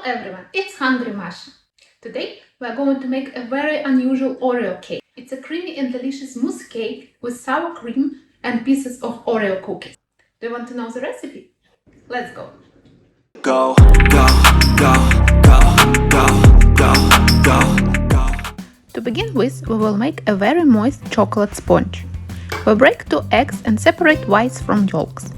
Hello everyone, it's Hungry Masha. Today we are going to make a very unusual Oreo cake. It's a creamy and delicious mousse cake with sour cream and pieces of Oreo cookies. Do you want to know the recipe? Let's go! Go, go, go, go, go, go, go, go. To begin with, we will make a very moist chocolate sponge. We break 2 eggs and separate whites from yolks.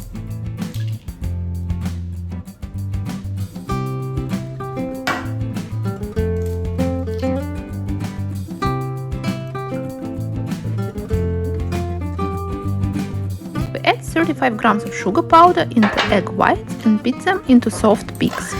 We add 35 grams of sugar powder into egg whites and beat them into soft peaks.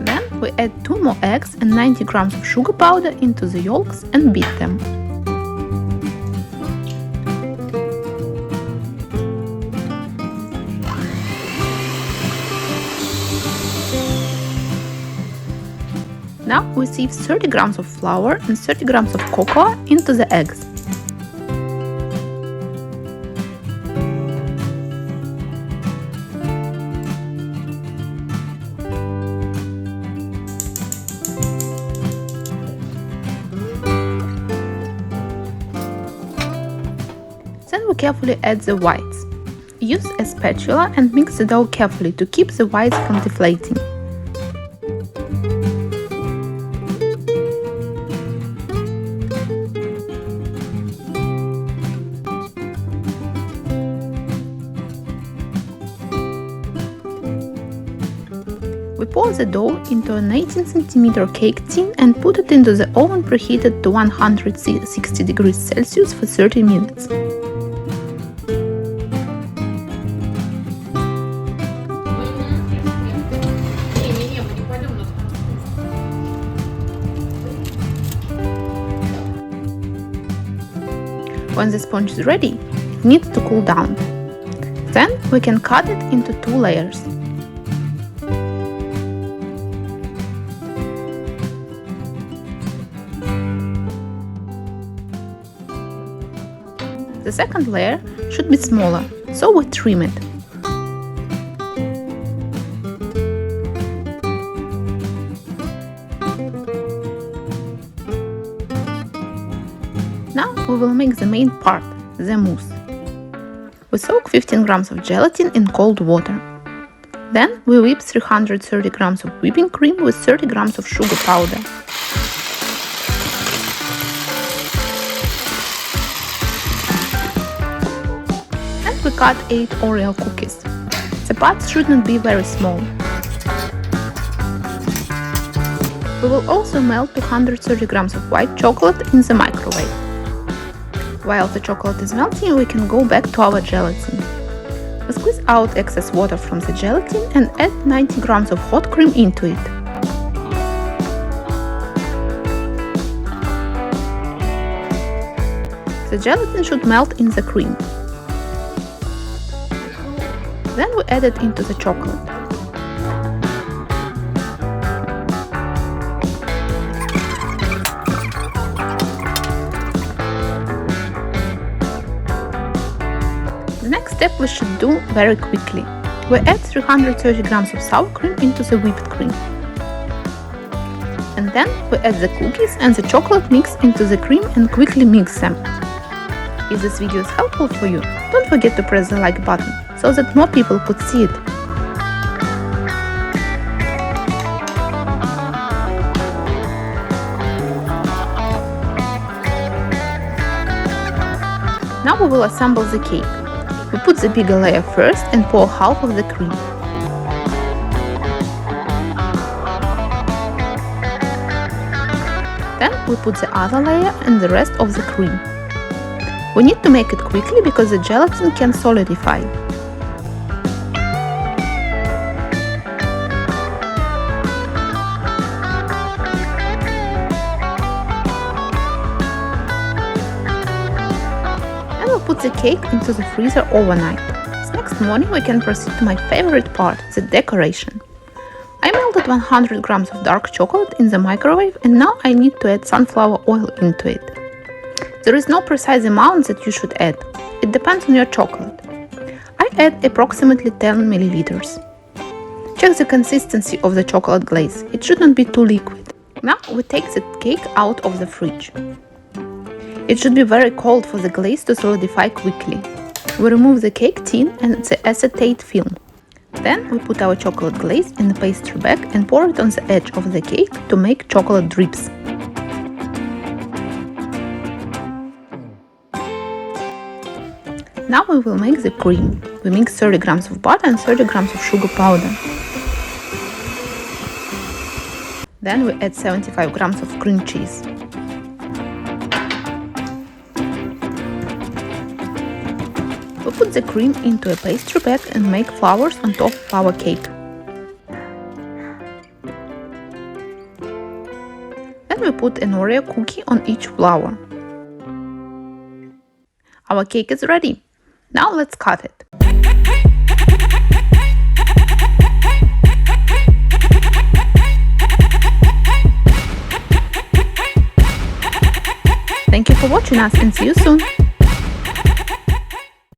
Then we add 2 more eggs and 90 grams of sugar powder into the yolks and beat them. Now we sieve 30 grams of flour and 30 grams of cocoa into the eggs. Then we carefully add the whites. Use a spatula and mix the dough carefully to keep the whites from deflating. We pour the dough into an 18 cm cake tin and put it into the oven preheated to 160 degrees Celsius for 30 minutes. When the sponge is ready, it needs to cool down. Then we can cut it into 2 layers. The second layer should be smaller, so we trim it. Now we will make the main part, the mousse. We soak 15 grams of gelatin in cold water. Then we whip 330 grams of whipping cream with 30 grams of sugar powder. We cut 8 Oreo cookies. The parts should not be very small. We will also melt 230 grams of white chocolate in the microwave. While the chocolate is melting, we can go back to our gelatin. We squeeze out excess water from the gelatin and add 90 grams of hot cream into it. The gelatin should melt in the cream. Then we add it into the chocolate. The next step we should do very quickly. We add 330 grams of sour cream into the whipped cream. And then we add the cookies and the chocolate mix into the cream and quickly mix them. If this video is helpful for you, don't forget to press the like button, so that more people could see it. Now we will assemble the cake. We put the bigger layer first and pour half of the cream. Then we put the other layer and the rest of the cream. We need to make it quickly because the gelatin can solidify. And we'll put the cake into the freezer overnight. The next morning we can proceed to my favorite part, the decoration. I melted 100 grams of dark chocolate in the microwave and now I need to add sunflower oil into it. There is no precise amount that you should add. It It depends on your chocolate. I add approximately 10 milliliters. Check the consistency of the chocolate glaze. It should not be too liquid. Now we take the cake out of the fridge. It should be very cold for the glaze to solidify quickly. We remove the cake tin and the acetate film. Then we put our chocolate glaze in the pastry bag and pour it on the edge of the cake to make chocolate drips. Now we will make the cream. We mix 30 grams of butter and 30 grams of sugar powder. Then we add 75 grams of cream cheese. We put the cream into a pastry bag and make flowers on top of our cake. Then we put an Oreo cookie on each flower. Our cake is ready. Now let's cut it. Thank you for watching us and see you soon!